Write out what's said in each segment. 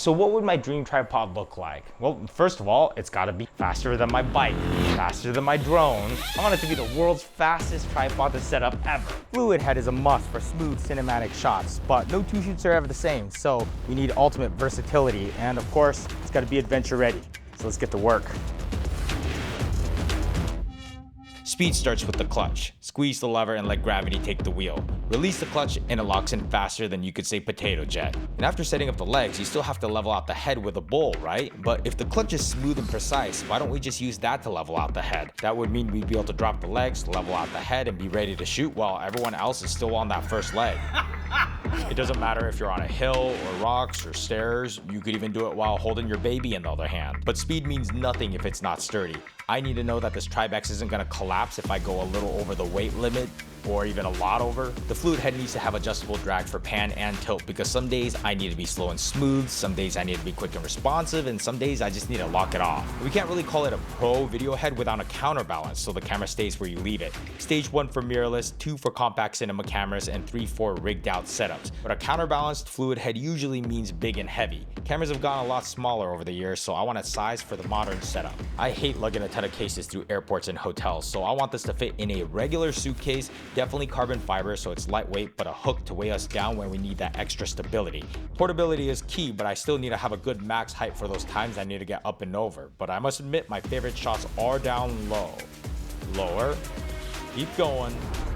So what would my dream tripod look like? Well, first of all, it's gotta be faster than my bike, faster than my drone. I want it to be the world's fastest tripod to set up ever. Fluid head is a must for smooth cinematic shots, but no two shoots are ever the same, so we need ultimate versatility, and of course, it's gotta be adventure ready. So let's get to work. Speed starts with the clutch. Squeeze the lever and let gravity take the wheel. Release the clutch and it locks in faster than you could say potato jet. And after setting up the legs, you still have to level out the head with a bowl, right? But if the clutch is smooth and precise, why don't we just use that to level out the head? That would mean we'd be able to drop the legs, level out the head, and be ready to shoot while everyone else is still on that first leg. It doesn't matter if you're on a hill or rocks or stairs, you could even do it while holding your baby in the other hand. But speed means nothing if it's not sturdy. I need to know that this TRIBEX isn't gonna collapse if I go a little over the weight limit or even a lot over. The fluid head needs to have adjustable drag for pan and tilt because some days I need to be slow and smooth, some days I need to be quick and responsive, and some days I just need to lock it off. We can't really call it a pro video head without a counterbalance so the camera stays where you leave it. Stage 1 for mirrorless, 2 for compact cinema cameras, and 3 for rigged out setups. But a counterbalanced fluid head usually means big and heavy. Cameras have gotten a lot smaller over the years, so I want a size for the modern setup. I hate lugging a ton of cases through airports and hotels, so I want this to fit in a regular suitcase. Definitely carbon fiber so it's lightweight, but a hook to weigh us down when we need that extra stability. Portability is key, but I still need to have a good max height for those times I need to get up and over. But I must admit my favorite shots are down low. Lower, keep going.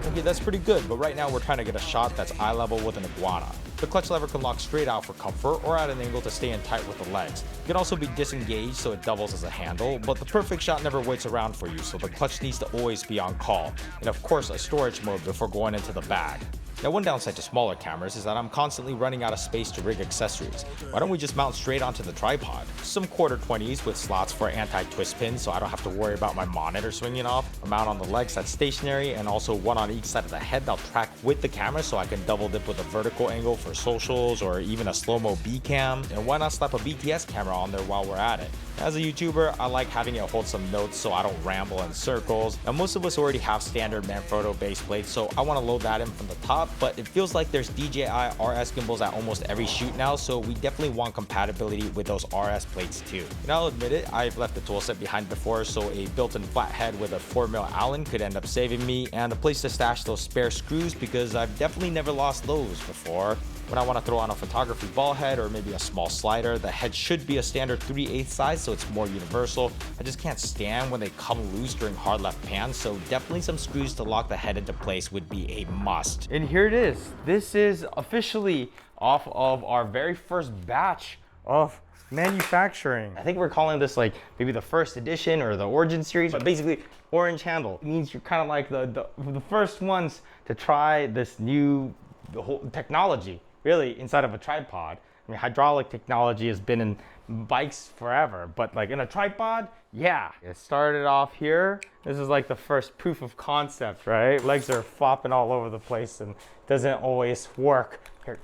Okay, that's pretty good, but right now we're trying to get a shot that's eye level with an iguana. The clutch lever can lock straight out for comfort or at an angle to stay in tight with the legs. It can also be disengaged so it doubles as a handle, but the perfect shot never waits around for you, so the clutch needs to always be on call. And of course, a storage mode before going into the bag. Now, one downside to smaller cameras is that I'm constantly running out of space to rig accessories. Why don't we just mount straight onto the tripod? Some quarter 20s with slots for anti-twist pins so I don't have to worry about my monitor swinging off. A mount on the legs that's stationary, and also one on each side of the head that'll track with the camera so I can double dip with a vertical angle for socials or even a slow-mo B-cam. And why not slap a BTS camera on there while we're at it? As a YouTuber, I like having it hold some notes so I don't ramble in circles. Now, most of us already have standard Manfrotto base plates, so I want to load that in from the top, but it feels like there's DJI RS gimbals at almost every shoot now, so we definitely want compatibility with those RS plates too. And I'll admit it, I've left the toolset behind before, so a built-in flat head with a 4mm Allen could end up saving me, and a place to stash those spare screws because I've definitely never lost those before. When I want to throw on a photography ball head or maybe a small slider, the head should be a standard 3/8 size so it's more universal. I just can't stand when they come loose during hard left pans, so definitely some screws to lock the head into place would be a must. And here it is. This is officially off of our very first batch of manufacturing. I think we're calling this like maybe the first edition or the origin series, but basically orange handle. It means you're kind of like the first ones to try this new whole technology. Really, inside of a tripod. I mean, hydraulic technology has been in bikes forever, but like in a tripod, yeah. It started off here. This is like the first proof of concept, right? Legs are flopping all over the place and doesn't always work. Here,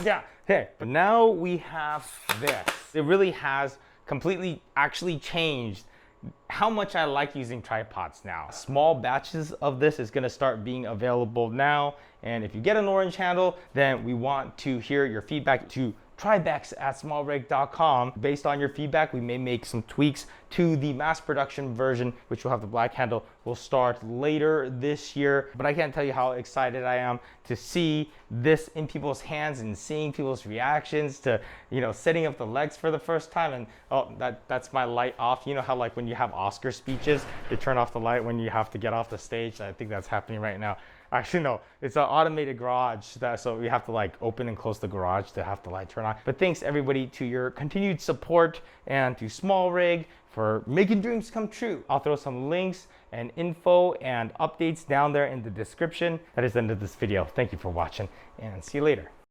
yeah, hey. But now we have this. It really has completely actually changed how much I like using tripods now. Small batches of this is gonna start being available now. And if you get an orange handle, then we want to hear your feedback to TRIBEX@smallrig.com. Based on your feedback, we may make some tweaks to the mass production version, which will have the black handle. Will start later this year. But I can't tell you how excited I am to see this in people's hands and seeing people's reactions to, you know, setting up the legs for the first time. And oh, that's my light off. You know how like when you have Oscar speeches, they turn off the light when you have to get off the stage. I think that's happening right now. Actually, no, it's an automated garage, so we have to like open and close the garage to have the light turn on. But thanks everybody to your continued support and to SmallRig for making dreams come true. I'll throw some links and info and updates down there in the description. That is the end of this video. Thank you for watching and see you later.